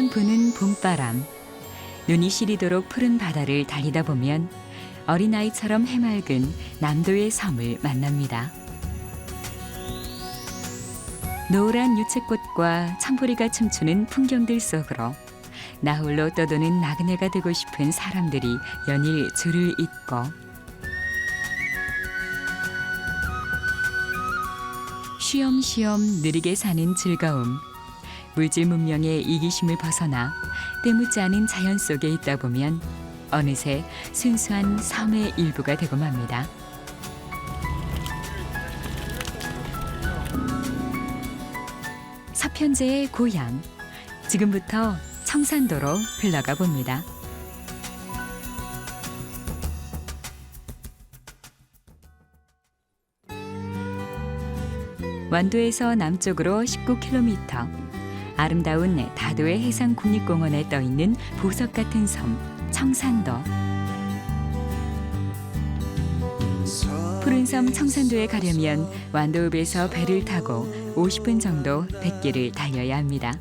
펑펑 부는 봄바람. 눈이 시리도록 푸른 바다를 달리다 보면 어린아이처럼 해맑은 남도의 섬을 만납니다. 노란 유채꽃과 청보리가 춤추는 풍경들 속으로 나홀로 떠도는 나그네가 되고 싶은 사람들이 연일 줄을 잇고 쉬엄쉬엄 느리게 사는 즐거움. 물질 문명의 이기심을 벗어나 때묻지 않은 자연 속에 있다 보면 어느새 순수한 섬의 일부가 되고 맙니다. 서편제의 고향. 지금부터 청산도로 흘러가 봅니다. 완도에서 남쪽으로 19km, 아름다운 다도해 해상국립공원에 떠 있는 보석 같은 섬 청산도. 푸른 섬 청산도에 가려면 완도읍에서 배를 타고 50분 정도 뱃길을 달려야 합니다.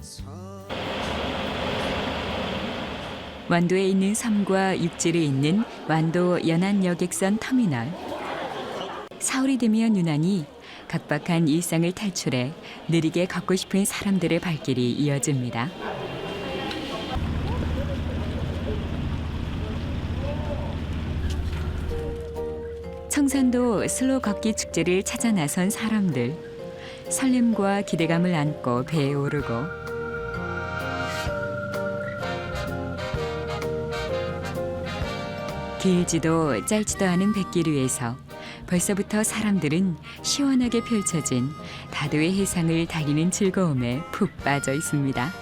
완도에 있는 섬과 육지를 잇는 완도 연안여객선 터미널. 사흘이 되면 유난히 각박한 일상을 탈출해 느리게 걷고 싶은 사람들의 발길이 이어집니다. 청산도 슬로 걷기 축제를 찾아 나선 사람들. 설렘과 기대감을 안고 배에 오르고 길지도 짧지도 않은 뱃길 위에서 벌써부터 사람들은 시원하게 펼쳐진 다도해 해상을 달리는 즐거움에 푹 빠져 있습니다.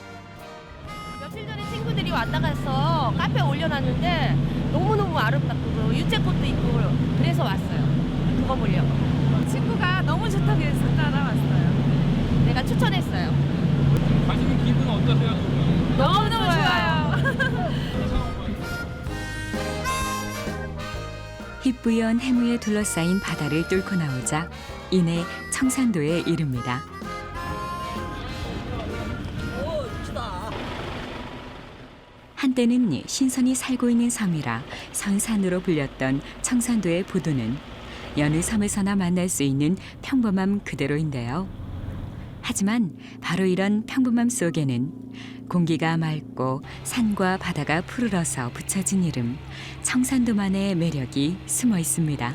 며칠 전에 친구들이 왔다 가서 카페에 올려놨는데 너무너무 아름답고 유채꽃도 있고 그래서 왔어요. 그거 보려고. 친구가 너무 좋다고 해서 따라왔어요. 내가 추천했어요. 가시는 기분은 어떠세요? 너무 좋아요. 희뿌연 해무에 둘러싸인 바다를 뚫고 나오자 이내 청산도에 이릅니다. 한때는 신선이 살고 있는 섬이라 선산으로 불렸던 청산도의 부두는 여느 섬에서나 만날 수 있는 평범함 그대로인데요. 하지만 바로 이런 평범함 속에는 공기가 맑고 산과 바다가 푸르러서 붙여진 이름 청산도만의 매력이 숨어 있습니다.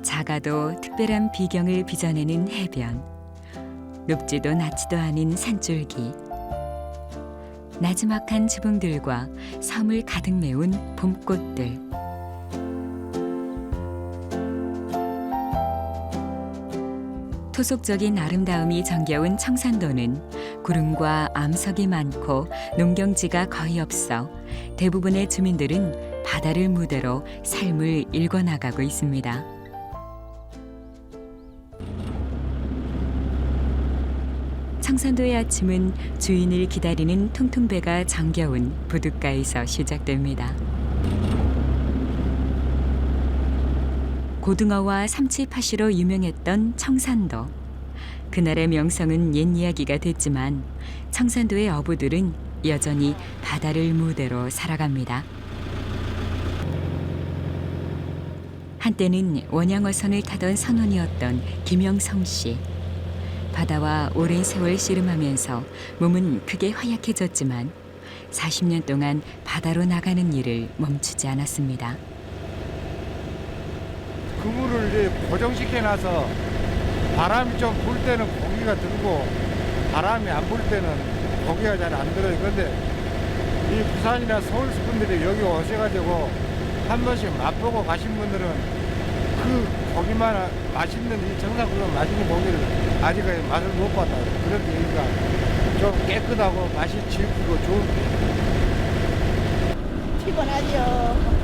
작아도 특별한 비경을 빚어내는 해변. 높지도 낮지도 않은 산줄기. 나지막한 지붕들과 섬을 가득 메운 봄꽃들. 토속적인 아름다움이 정겨운 청산도는 구름과 암석이 많고 농경지가 거의 없어 대부분의 주민들은 바다를 무대로 삶을 일궈나가고 있습니다. 청산도의 아침은 주인을 기다리는 통통배가 정겨운 부둣가에서 시작됩니다. 고등어와 삼치팥이로 유명했던 청산도. 그날의 명성은 옛 이야기가 됐지만 청산도의 어부들은 여전히 바다를 무대로 살아갑니다. 한때는 원양어선을 타던 선원이었던 김영성 씨. 바다와 오랜 세월 씨름하면서 몸은 크게 허약해졌지만 40년 동안 바다로 나가는 일을 멈추지 않았습니다. 그물을 이제 고정시켜놔서 바람이 좀 불 때는 고기가 들고 바람이 안 불 때는 고기가 잘 안 들어요. 그런데 이 부산이나 서울 분들이 여기 오셔가지고 한 번씩 맛보고 가신 분들은 그 고기만 맛있는 이 정상적으로 맛있는 고기를 아직까지 맛을 못 봤다. 그런 얘기가 좀 깨끗하고 맛이 질기고 좋은 게. 피곤하죠.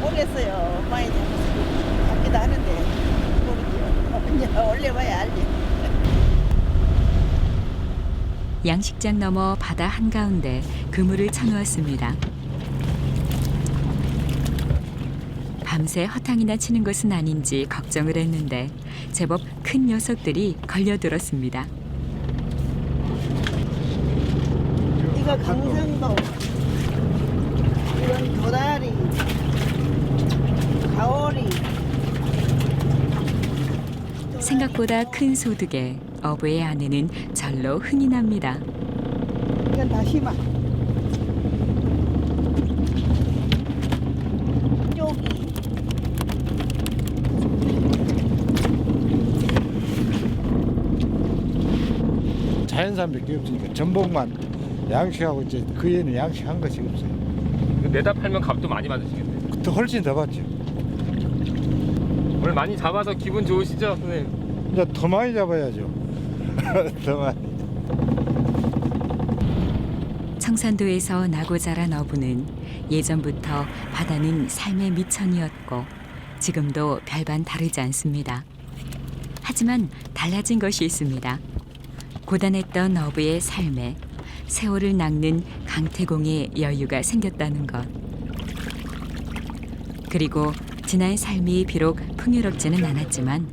모르겠어요. 많이 잡기도 하는데 모르죠. 올려봐야 알지. 양식장 너머 바다 한가운데 그물을 쳐놓았습니다. 밤새 허탕이나 치는 것은 아닌지 걱정을 했는데 제법 큰 녀석들이 걸려들었습니다. 이거 강성도, 이건 도다리, 가오리. 생각보다 큰 소득에 어부의 아내는 절로 흥이 납니다. 이건 다시마. 쪼기. 자연산밖에 없으니까 전복만 양식하고 이제 그 애는 양식한 것이 없어요. 내다 팔면 값도 많이 받으시겠네요. 더 훨씬 더 받죠. 오늘 많이 잡아서 기분 좋으시죠, 선생님? 이제 더 많이 잡아야죠. 더 많이. 청산도에서 나고 자란 어부는 예전부터 바다는 삶의 미천이었고 지금도 별반 다르지 않습니다. 하지만 달라진 것이 있습니다. 고단했던 어부의 삶에 세월을 낚는 강태공의 여유가 생겼다는 것. 그리고 지난 삶이 비록 풍요롭지는 않았지만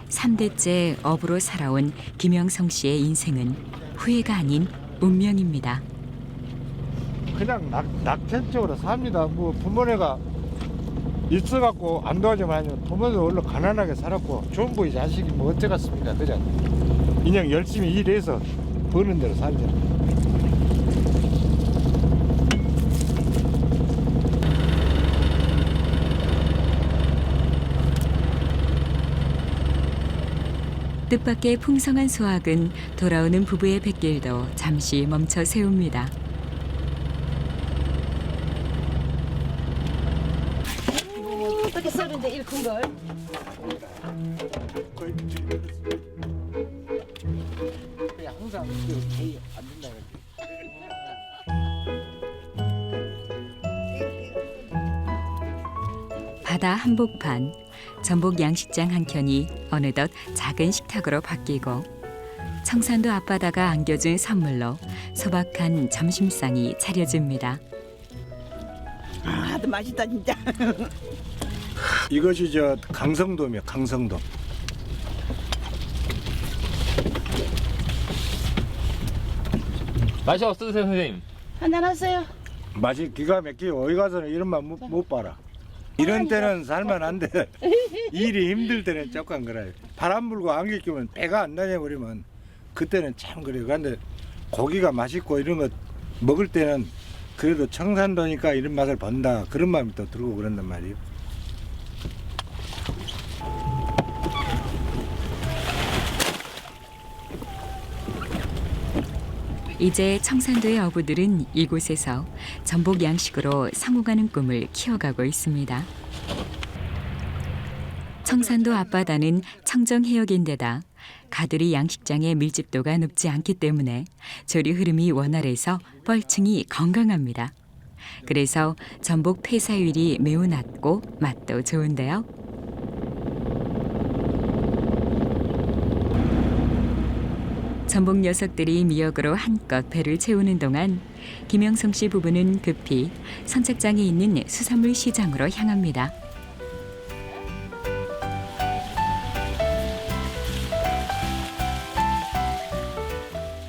3대째 어부로 살아온 김영성 씨의 인생은 후회가 아닌 운명입니다. 그냥 낙천적으로 삽니다. 뭐 부모네가 있어갖고 안 도와주면 아니면 부모도 원래 가난하게 살았고 좋은 부의 자식이 뭐 어쩌겠습니까, 그죠? 그냥 열심히 일해서 버는 대로 살죠. 뜻밖의 풍성한 수확은 돌아오는 부부의 뱃길도 잠시 멈춰 세웁니다. 어떻게 썰는데 이렇게 큰 걸? 항상 제일 안 된다 바다 한복판, 전복 양식장 한 켠이 어느덧 작은 식탁으로 바뀌고 청산도 앞바다가 안겨준 선물로 소박한 점심상이 차려집니다. 아, 또 맛있다 진짜. 이것이 저 강성도며 강성도. 맛이 어떠세요, 선생님? 한잔 하세요. 맛이 기가 막히고 어디 가서는 이런 맛 못 봐라. 이런 때는 살만한데 일이 힘들 때는 조금 그래요. 바람 불고 안개 끼면 배가 안 다녀버리면 그때는 참 그래요. 그런데 고기가 맛있고 이런 거 먹을 때는 그래도 청산도니까 이런 맛을 본다 그런 마음이 또 들고 그런단 말이에요. 이제 청산도의 어부들은 이곳에서 전복 양식으로 성공하는 꿈을 키워가고 있습니다. 청산도 앞바다는 청정해역인데다 가두리 양식장의 밀집도가 높지 않기 때문에 조리 흐름이 원활해서 뻘층이 건강합니다. 그래서 전복 폐사율이 매우 낮고 맛도 좋은데요. 전복 녀석들이 미역으로 한껏 배를 채우는 동안 김영성 씨 부부는 급히 선착장에 있는 수산물 시장으로 향합니다.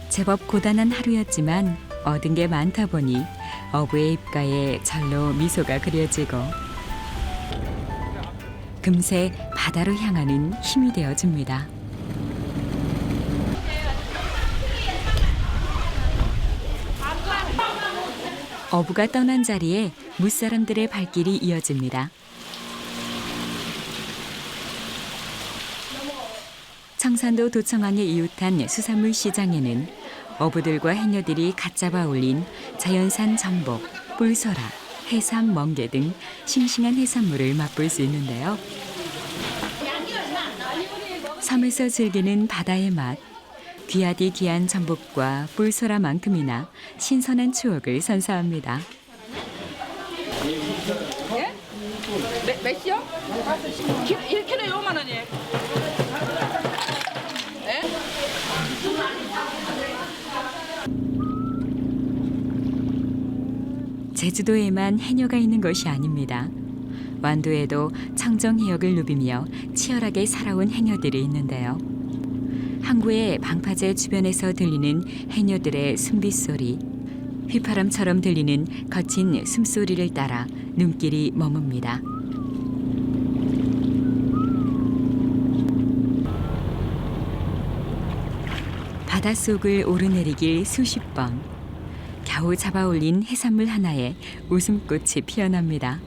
제법 고단한 하루였지만 얻은 게 많다 보니 어부의 입가에 절로 미소가 그려지고 금세 바다로 향하는 힘이 되어줍니다. 어부가 떠난 자리에 무사람들의 발길이 이어집니다. 청산도 도청항에 이웃한 수산물 시장에는 어부들과 해녀들이 갓 잡아 올린 자연산 전복, 뿔소라, 해삼, 멍게 등 싱싱한 해산물을 맛볼 수 있는데요. 섬에서 즐기는 바다의 맛, 귀하디 귀한 전복과 뿔소라만큼이나 신선한 추억을 선사합니다. 몇이요? 1kg에 5만 원이에요. 제주도에만 해녀가 있는 것이 아닙니다. 완도에도 청정해역을 누비며 치열하게 살아온 해녀들이 있는데요. 항구의 방파제 주변에서 들리는 해녀들의 숨빗소리, 휘파람처럼 들리는 거친 숨소리를 따라 눈길이 머뭅니다. 바닷속을 오르내리길 수십 번, 겨우 잡아올린 해산물 하나에 웃음꽃이 피어납니다.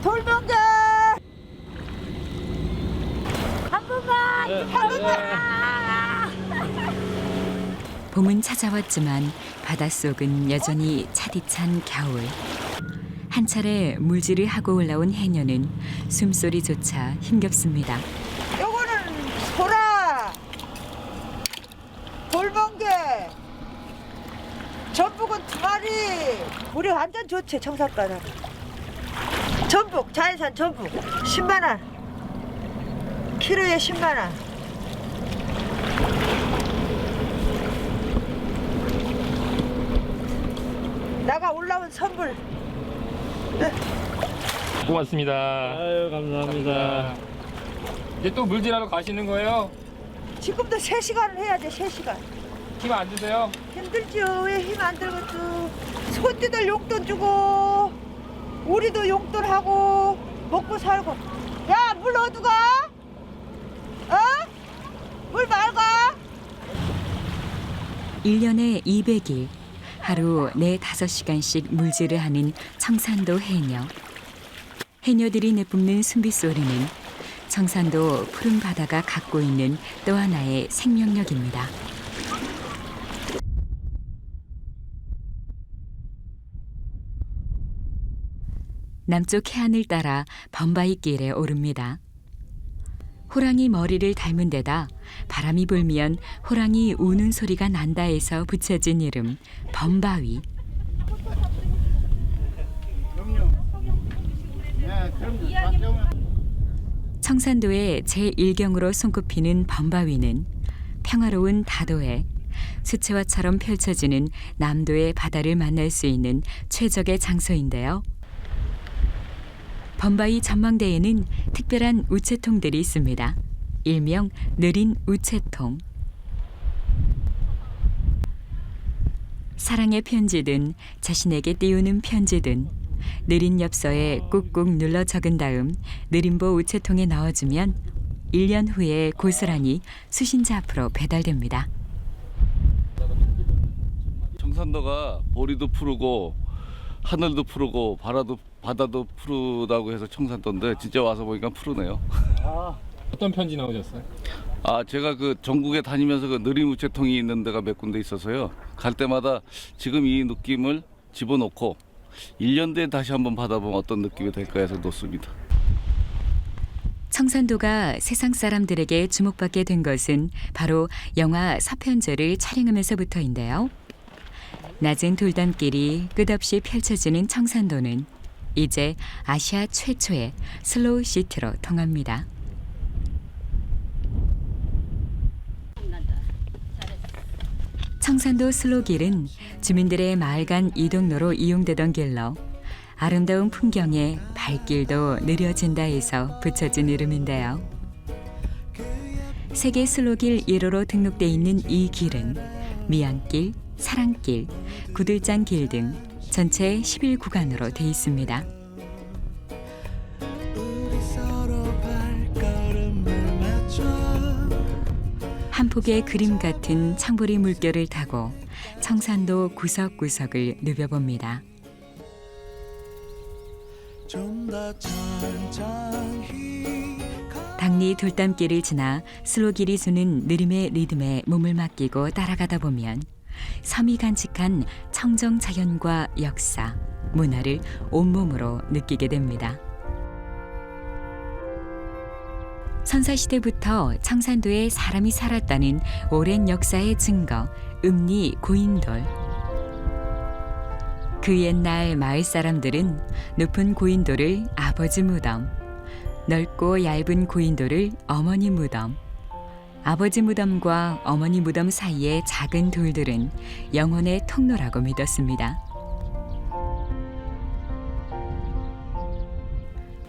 돌멍게 한 번만 봄은 찾아왔지만 바닷속은 여전히 차디찬 겨울. 한 차례 물질을 하고 올라온 해녀는 숨소리조차 힘겹습니다. 요거는 소라 돌멍게 전복은 2마리 물이 완전 좋지. 청산가는 전복 자연산 전복 10만원 키로에 10만원. 나가 올라온 선물. 고맙습니다. 아유, 감사합니다. 이제 또 물질하러 가시는 거예요? 지금도 3시간을 해야 돼. 3시간 힘 안 드세요? 힘들죠. 왜 힘 안 들겠어. 손주들 용돈 주고 우리도 용돈 하고 먹고 살고. 야, 물 어디 가? 어? 물 맑아? 1년에 200일, 하루 4-5시간씩 물질을 하는 청산도 해녀. 해녀들이 내뿜는 숨빗소리는 청산도 푸른 바다가 갖고 있는 또 하나의 생명력입니다. 남쪽 해안을 따라 범바위길에 오릅니다. 호랑이 머리를 닮은 데다 바람이 불면 호랑이 우는 소리가 난다 해서 붙여진 이름 범바위. 청산도의 제1경으로 손꼽히는 범바위는 평화로운 다도해, 수채화처럼 펼쳐지는 남도의 바다를 만날 수 있는 최적의 장소인데요. 범바위 전망대에는 특별한 우체통들이 있습니다. 일명 느린 우체통. 사랑의 편지든 자신에게 띄우는 편지든 느린 엽서에 꾹꾹 눌러 적은 다음 느림보 우체통에 넣어주면 1년 후에 고스란히 수신자 앞으로 배달됩니다. 청산도가 보리도 푸르고 하늘도 푸르고 바다도 푸르다고 해서 청산도인데 진짜 와서 보니까 푸르네요. 어떤 편지 나오셨어요? 제가 그 전국에 다니면서 그 느린 우체통이 있는 데가 몇 군데 있어서요. 갈 때마다 지금 이 느낌을 집어넣고 1년 뒤에 다시 한번 받아보면 어떤 느낌이 될까 해서 놓습니다. 청산도가 세상 사람들에게 주목받게 된 것은 바로 영화 서편제를 촬영하면서부터인데요. 낮은 돌담길이 끝없이 펼쳐지는 청산도는 이제 아시아 최초의 슬로우 시티로 통합니다. 청산도 슬로길은 주민들의 마을 간 이동로로 이용되던 길로 아름다운 풍경에 발길도 느려진다 해서 붙여진 이름인데요. 세계 슬로길 1호로 등록돼 있는 이 길은 미안길, 사랑길, 구들장길 등 전체 11구간으로 돼 있습니다. 한 폭의 그림 같은 청보리 물결을 타고 청산도 구석구석을 누벼봅니다. 당리 돌담길을 지나 슬로길이 주는 느림의 리듬에 몸을 맡기고 따라가다 보면 섬이 간직한 청정 자연과 역사, 문화를 온몸으로 느끼게 됩니다. 선사시대부터 청산도에 사람이 살았다는 오랜 역사의 증거, 읍리 고인돌. 그 옛날 마을 사람들은 높은 고인돌을 아버지 무덤, 넓고 얇은 고인돌을 어머니 무덤, 아버지 무덤과 어머니 무덤 사이의 작은 돌들은 영혼의 통로라고 믿었습니다.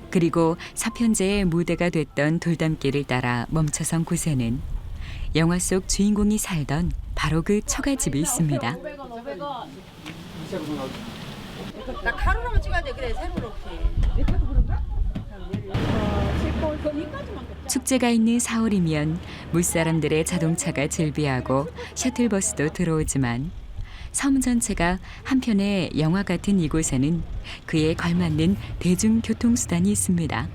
그리고 사편제의 무대가 됐던 돌담길을 따라 멈춰선 곳에는 영화 속 주인공이 살던 바로 그 처갓집이 있습니다. 나 가로로만 찍어야 돼. 그래 세로 이렇게. 축제가 있는 4월이면 무사람들의 자동차가 즐비하고 셔틀버스도 들어오지만 섬 전체가 한편의 영화 같은 이곳에는 그에 걸맞는 대중교통수단이 있습니다.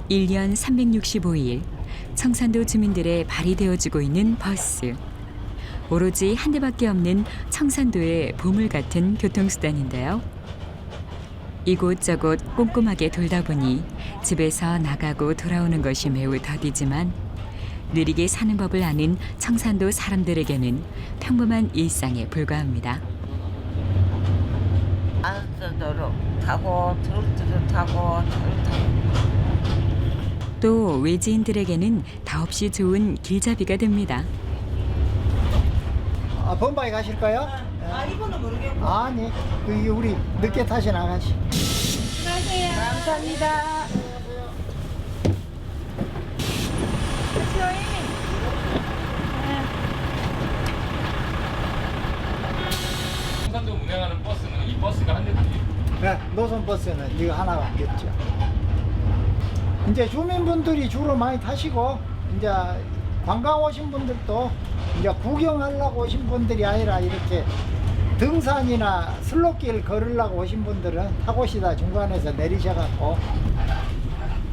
(1년 365일) 청산도 주민들의 발이 되어주고 있는 버스. 오로지 한 대밖에 없는 청산도의 보물 같은 교통수단인데요. 이곳저곳 꼼꼼하게 돌다 보니 집에서 나가고 돌아오는 것이 매우 더디지만 느리게 사는 법을 아는 청산도 사람들에게는 평범한 일상에 불과합니다. 안서도록 타고 트로트도 타고 또 외지인들에게는 더없이 좋은 길잡이가 됩니다. 범바에 가실까요? 이거는 모르겠고. 아니, 우리 늦게 타시 나가시. 감사합니다. 청산도 운행하는 버스는 이 버스가 한 대뿐이에요. 네, 노선 버스는 이거 하나가 없죠. 이제 주민분들이 주로 많이 타시고 이제 관광 오신 분들도 이제 구경하려고 오신 분들이 아니라 이렇게 등산이나 슬로길 걸으려고 오신 분들은 타고시다 중간에서 내리셔갖고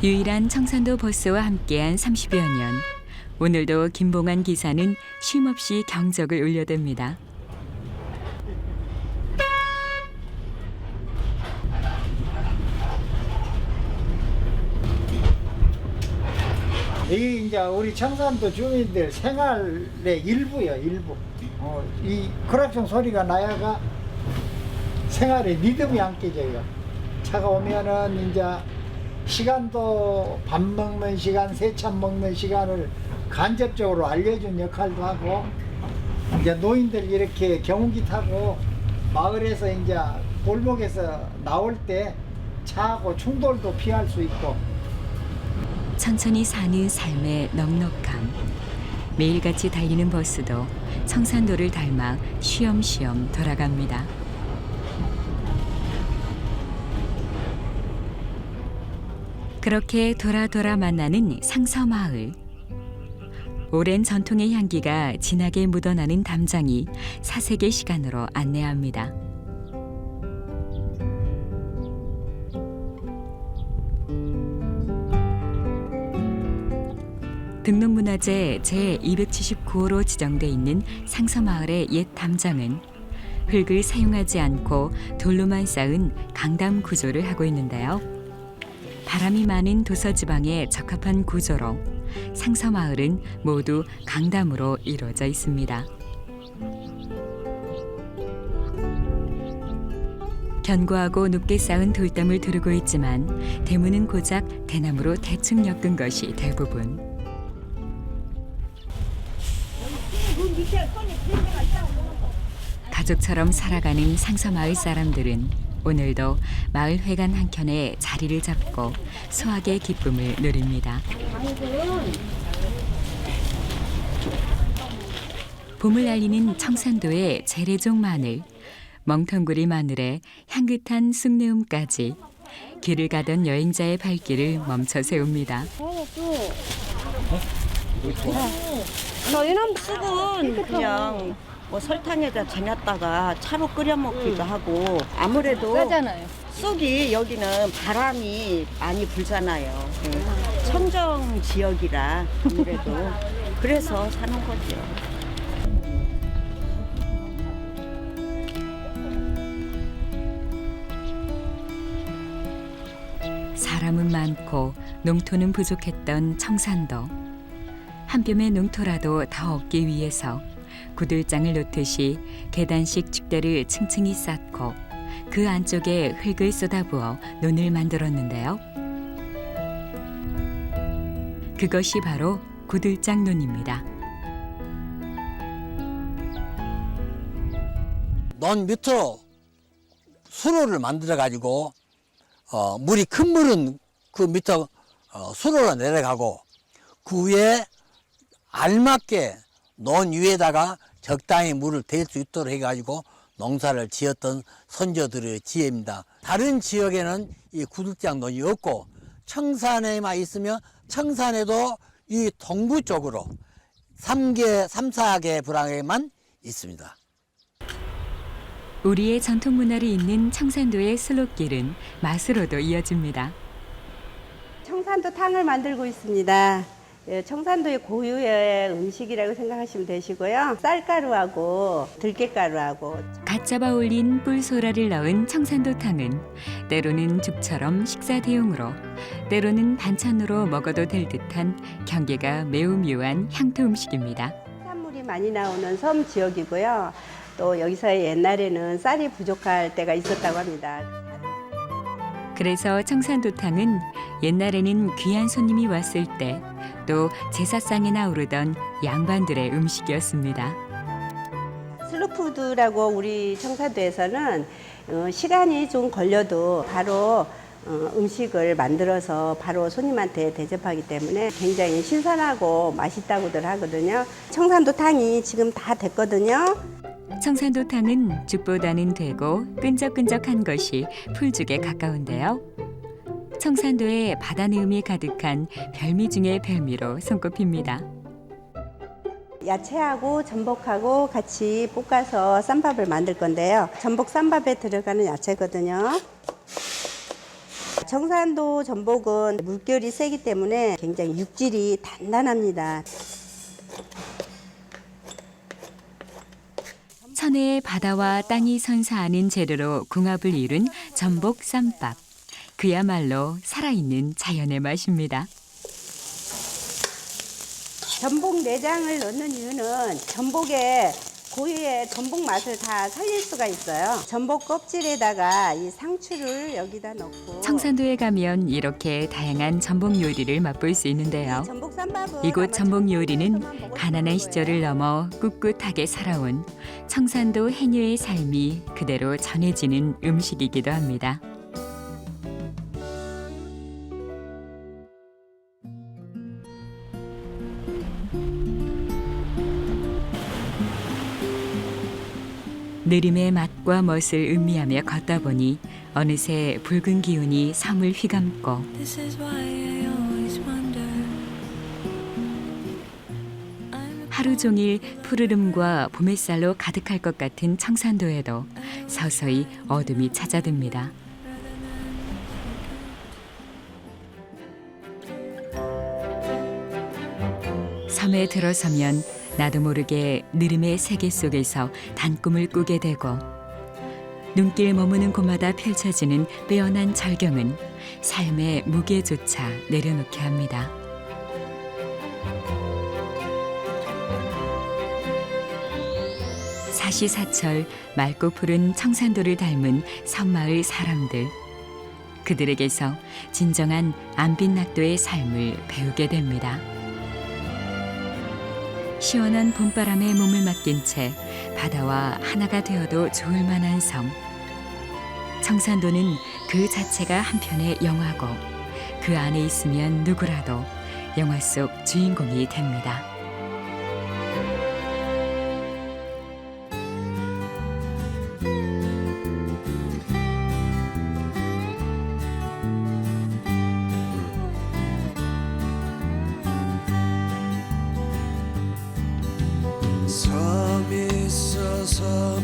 유일한 청산도 버스와 함께한 30여 년. 오늘도 김봉환 기사는 쉼없이 경적을 울려댑니다. 이게 이제 우리 청산도 주민들 생활의 일부요, 일부. 이 크락션 소리가 나야가 생활의 리듬이 안 깨져요. 차가 오면은 이제 시간도 밥 먹는 시간, 세찬 먹는 시간을 간접적으로 알려준 역할도 하고, 이제 노인들 이렇게 경운기 타고 마을에서 이제 골목에서 나올 때 차하고 충돌도 피할 수 있고. 천천히 사는 삶의 넉넉함. 매일같이 달리는 버스도 청산도를 닮아 쉬엄쉬엄 돌아갑니다. 그렇게 돌아 만나는 상서마을. 오랜 전통의 향기가 진하게 묻어나는 담장이 사색의 시간으로 안내합니다. 등록문화재 제279호로 지정돼 있는 상서마을의 옛 담장은 흙을 사용하지 않고 돌로만 쌓은 강담 구조를 하고 있는데요. 바람이 많은 도서지방에 적합한 구조로 상서마을은 모두 강담으로 이루어져 있습니다. 견고하고 높게 쌓은 돌담을 두르고 있지만 대문은 고작 대나무로 대충 엮은 것이 대부분. 가족처럼 살아가는 상서마을 사람들은 오늘도 마을 회관 한켠에 자리를 잡고 수확의 기쁨을 누립니다. 봄을 알리는 청산도의 재래종 마늘, 멍텅구리 마늘에 향긋한 쑥내음까지 길을 가던 여행자의 발길을 멈춰 세웁니다. 저희는 쑥은 그냥 뭐 설탕에다 쟁였다가 차로 끓여 먹기도 하고, 아무래도 쑥이 여기는 바람이 많이 불잖아요. 청정 지역이라 아무래도 그래서 사는 거죠. 사람은 많고 농토는 부족했던 청산도. 한 뼘의 농토라도 더 얻기 위해서 구들장을 놓듯이 계단식 축대를 층층이 쌓고 그 안쪽에 흙을 쏟아부어 논을 만들었는데요. 그것이 바로 구들장논입니다. 논 밑으로 수로를 만들어 가지고 물이 큰 물은 그 밑으로 수로로 내려가고 그 위에 알맞게 논 위에다가 적당히 물을 댈 수 있도록 해가지고 농사를 지었던 선조들의 지혜입니다. 다른 지역에는 이 구들장논이 없고 청산에만 있으면 청산에도 이 동부 쪽으로 3-4개 불황에만 있습니다. 우리의 전통 문화를 잇는 청산도의 슬롯길은 맛으로도 이어집니다. 청산도 탕을 만들고 있습니다. 청산도의 고유의 음식이라고 생각하시면 되시고요. 쌀가루하고 들깨가루하고 갓 잡아 올린 꿀소라를 넣은 청산도탕은 때로는 죽처럼 식사 대용으로, 때로는 반찬으로 먹어도 될 듯한 경계가 매우 묘한 향토 음식입니다. 해산물이 많이 나오는 섬 지역이고요. 또 여기서 옛날에는 쌀이 부족할 때가 있었다고 합니다. 그래서 청산도탕은 옛날에는 귀한 손님이 왔을 때 또 제사상에나 오르던 양반들의 음식이었습니다. 슬로푸드라고 우리 청산도에서는 시간이 좀 걸려도 바로 음식을 만들어서 바로 손님한테 대접하기 때문에 굉장히 신선하고 맛있다고들 하거든요. 청산도탕이 지금 다 됐거든요. 청산도탕은 죽보다는 되고 끈적끈적한 것이 풀죽에 가까운데요. 청산도에 바다 내음이 가득한 별미 중의 별미로 손꼽힙니다. 야채하고 전복하고 같이 볶아서 쌈밥을 만들 건데요. 전복 쌈밥에 들어가는 야채거든요. 청산도 전복은 물결이 세기 때문에 굉장히 육질이 단단합니다. 천혜의 바다와 땅이 선사하는 재료로 궁합을 이룬 전복 쌈밥. 그야말로 살아있는 자연의 맛입니다. 전복 내장을 넣는 이유는 전복의 고유의 전복 맛을 다 살릴 수가 있어요. 전복 껍질에다가 이 상추를 여기다 넣고 청산도에 가면 이렇게 다양한 전복 요리를 맛볼 수 있는데요. 전복 쌈밥은 이곳 전복 요리는 가난한 시절을 넘어 꿋꿋하게 살아온 청산도 해녀의 삶이 그대로 전해지는 음식이기도 합니다. 느림의 맛과 멋을 음미하며 걷다 보니 어느새 붉은 기운이 섬을 휘감고 하루 종일 푸르름과 봄햇살로 가득할 것 같은 청산도에도 서서히 어둠이 찾아듭니다. 섬에 들어서면 나도 모르게 느림의 세계 속에서 단꿈을 꾸게 되고 눈길 머무는 곳마다 펼쳐지는 빼어난 절경은 삶의 무게조차 내려놓게 합니다. 사시사철 맑고 푸른 청산도를 닮은 섬마을 사람들. 그들에게서 진정한 안빈낙도의 삶을 배우게 됩니다. 시원한 봄바람에 몸을 맡긴 채 바다와 하나가 되어도 좋을 만한 섬. 청산도는 그 자체가 한편의 영화고 그 안에 있으면 누구라도 영화 속 주인공이 됩니다. 섬이 있어서